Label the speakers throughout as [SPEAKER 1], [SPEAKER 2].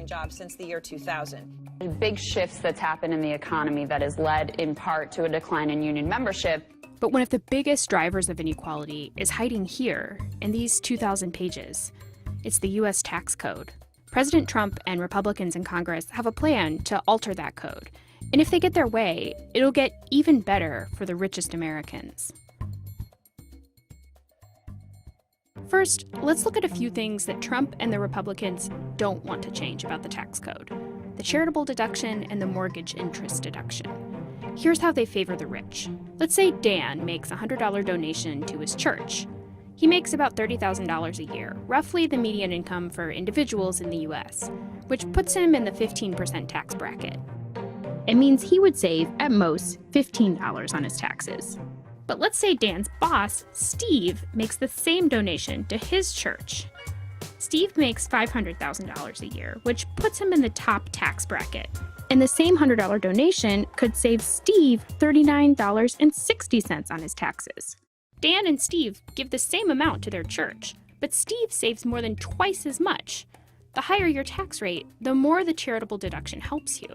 [SPEAKER 1] jobs since the year 2000.
[SPEAKER 2] Big shifts that's happened in the economy that has led in part to a decline in union membership.
[SPEAKER 3] But one of the biggest drivers of inequality is hiding here in these 2,000 pages. It's the U.S. tax code. President Trump and Republicans in Congress have a plan to alter that code. And if they get their way, it'll get even better for the richest Americans. First, let's look at a few things that Trump and the Republicans don't want to change about the tax code: the charitable deduction and the mortgage interest deduction. Here's how they favor the rich. Let's say Dan makes a $100 donation to his church. He makes about $30,000 a year, roughly the median income for individuals in the U.S., which puts him in the 15% tax bracket. It means he would save, at most, $15 on his taxes. But let's say Dan's boss, Steve, makes the same donation to his church. Steve makes $500,000 a year, which puts him in the top tax bracket. And the same $100 donation could save Steve $39.60 on his taxes. Dan and Steve give the same amount to their church, but Steve saves more than twice as much. The higher your tax rate, the more the charitable deduction helps you.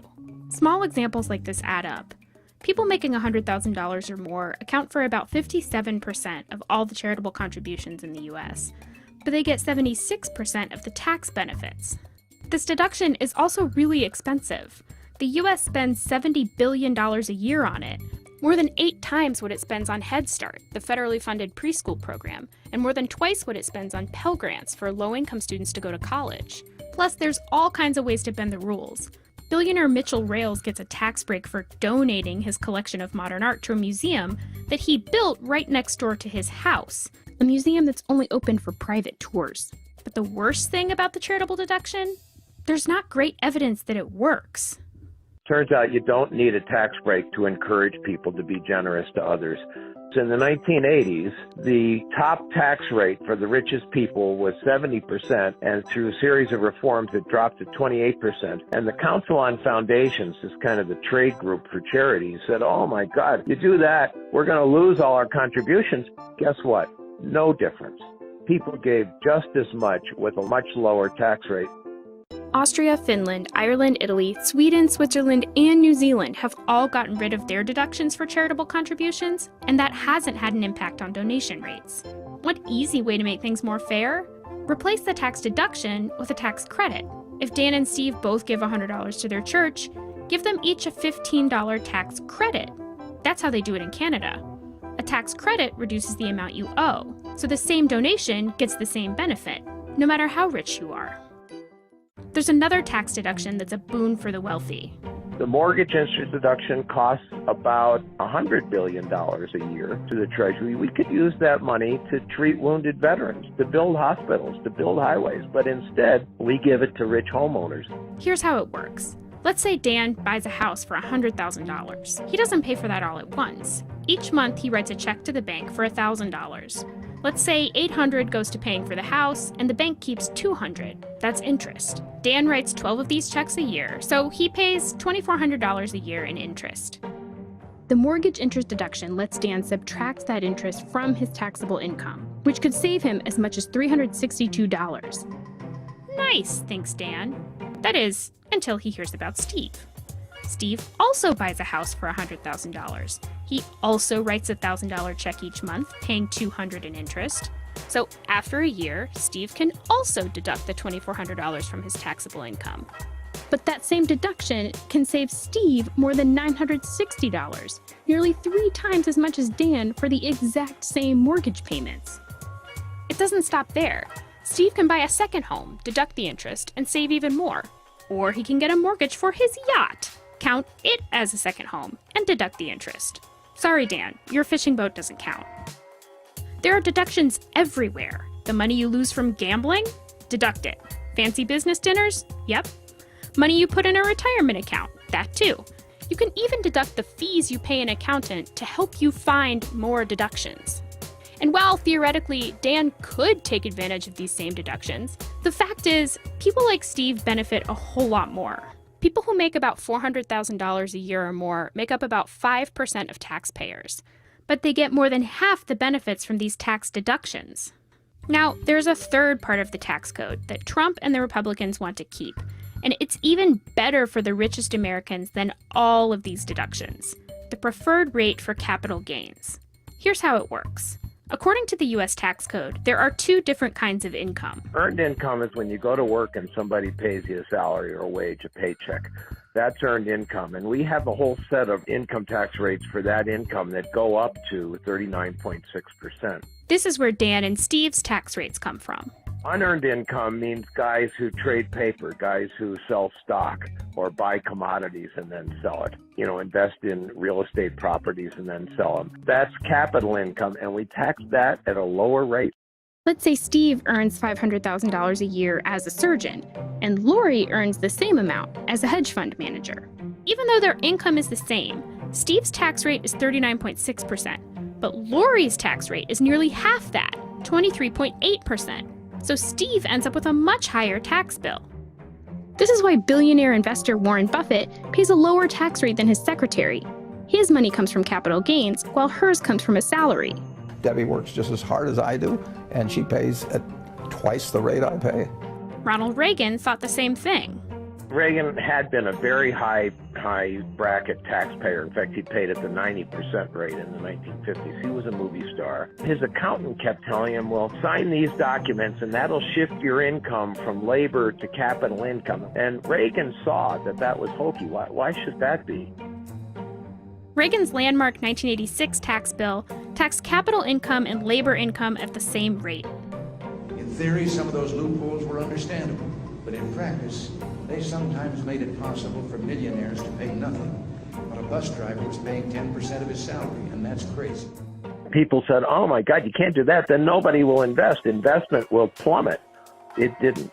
[SPEAKER 3] Small examples like this add up. People making $100,000 or more account for about 57% of all the charitable contributions in the U.S., but they get 76% of the tax benefits. This deduction is also really expensive. The U.S. spends $70 billion a year on it, more than 8 times what it spends on Head Start, the federally funded preschool program, and more than twice what it spends on Pell Grants for low-income students to go to college. Plus, there's all kinds of ways to bend the rules. Billionaire Mitchell Rales gets a tax break for donating his collection of modern art to a museum that he built right next door to his house, a museum that's only open for private tours. But the worst thing about the charitable deduction? There's not great evidence that it works.
[SPEAKER 4] Turns out you don't need a tax break to encourage people to be generous to others. In the 1980s, the top tax rate for the richest people was 70%, and through a series of reforms, it dropped to 28%. And the Council on Foundations, this kind of the trade group for charities, said, oh my God, you do that, we're going to lose all our contributions. Guess what? No difference. People gave just as much with a much lower tax rate.
[SPEAKER 3] Austria, Finland, Ireland, Italy, Sweden, Switzerland, and New Zealand have all gotten rid of their deductions for charitable contributions, and that hasn't had an impact on donation rates. One easy way to make things more fair? Replace the tax deduction with a tax credit. If Dan and Steve both give $100 to their church, give them each a $15 tax credit. That's how they do it in Canada. A tax credit reduces the amount you owe, so the same donation gets the same benefit, no matter how rich you are. There's another tax deduction that's a boon for the wealthy.
[SPEAKER 4] The mortgage interest deduction costs about $100 billion a year to the Treasury. We could use that money to treat wounded veterans, to build hospitals, to build highways, but instead we give it to rich homeowners.
[SPEAKER 3] Here's how it works. Let's say Dan buys a house for $100,000. He doesn't pay for that all at once. Each month he writes a check to the bank for $1,000. Let's say $800 goes to paying for the house, and the bank keeps $200. That's interest. Dan writes 12 of these checks a year, so he pays $2,400 a year in interest. The mortgage interest deduction lets Dan subtract that interest from his taxable income, which could save him as much as $362. Nice, thinks Dan. That is, until he hears about Steve. Steve also buys a house for $100,000. He also writes a $1,000 check each month, paying $200 in interest. So after a year, Steve can also deduct the $2,400 from his taxable income. But that same deduction can save Steve more than $960, nearly 3 times as much as Dan for the exact same mortgage payments. It doesn't stop there. Steve can buy a second home, deduct the interest, and save even more. Or he can get a mortgage for his yacht, count it as a second home, and deduct the interest. Sorry, Dan, your fishing boat doesn't count. There are deductions everywhere. The money you lose from gambling? Deduct it. Fancy business dinners? Yep. Money you put in a retirement account? That too. You can even deduct the fees you pay an accountant to help you find more deductions. And while theoretically Dan could take advantage of these same deductions, the fact is people like Steve benefit a whole lot more. People who make about $400,000 a year or more make up about 5% of taxpayers, but they get more than half the benefits from these tax deductions. Now, there's a third part of the tax code that Trump and the Republicans want to keep, And it's even better for the richest Americans than all of these deductions: the preferred rate for capital gains. Here's how it works. According to the U.S. tax code, there are two different kinds of income.
[SPEAKER 4] Earned income is when you go to work and somebody pays you a salary or a wage, a paycheck. That's earned income. And we have a whole set of income tax rates for that income that go up to 39.6%.
[SPEAKER 3] This is where Dan and Steve's tax rates come from.
[SPEAKER 4] Unearned income means guys who trade paper, guys who sell stock or buy commodities and then sell it. Invest in real estate properties and then sell them. That's capital income, and we tax that at a lower rate.
[SPEAKER 3] Let's say Steve earns $500,000 a year as a surgeon, and Lori earns the same amount as a hedge fund manager. Even though their income is the same, Steve's tax rate is 39.6%, but Lori's tax rate is nearly half that, 23.8%. So Steve ends up with a much higher tax bill. This is why billionaire investor Warren Buffett pays a lower tax rate than his secretary. His money comes from capital gains, while hers comes from a salary.
[SPEAKER 5] Debbie works just as hard as I do, and she pays at twice the rate I pay.
[SPEAKER 3] Ronald Reagan thought the same thing.
[SPEAKER 4] Reagan had been a very high bracket taxpayer. In fact, he paid at the 90% rate in the 1950s. He was a movie star. His accountant kept telling him, well, sign these documents and that'll shift your income from labor to capital income. And Reagan saw that was hokey. Why should that be?
[SPEAKER 3] Reagan's landmark 1986 tax bill taxed capital income and labor income at the same rate.
[SPEAKER 6] In theory, some of those loopholes were understandable, but in practice, they sometimes made it possible for millionaires to pay nothing, while a bus driver was paying 10% of his salary, and that's crazy.
[SPEAKER 4] People said, oh my God, you can't do that. Then nobody will invest. Investment will plummet. It didn't.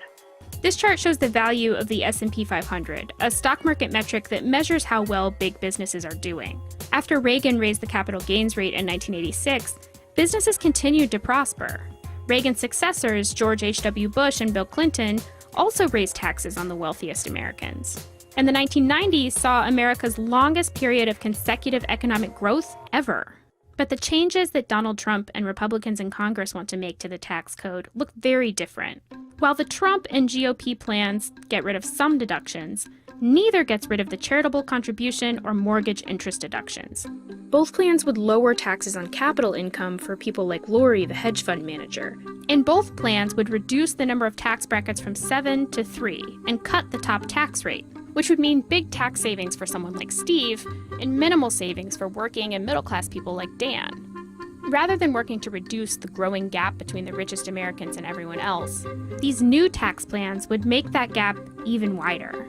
[SPEAKER 3] This chart shows the value of the S&P 500, a stock market metric that measures how well big businesses are doing. After Reagan raised the capital gains rate in 1986, businesses continued to prosper. Reagan's successors, George H.W. Bush and Bill Clinton, also raised taxes on the wealthiest Americans. And the 1990s saw America's longest period of consecutive economic growth ever. But the changes that Donald Trump and Republicans in Congress want to make to the tax code look very different. While the Trump and GOP plans get rid of some deductions, neither gets rid of the charitable contribution or mortgage interest deductions. Both plans would lower taxes on capital income for people like Lori, the hedge fund manager. And both plans would reduce the number of tax brackets from 7 to 3 and cut the top tax rate, which would mean big tax savings for someone like Steve and minimal savings for working and middle-class people like Dan. Rather than working to reduce the growing gap between the richest Americans and everyone else, these new tax plans would make that gap even wider.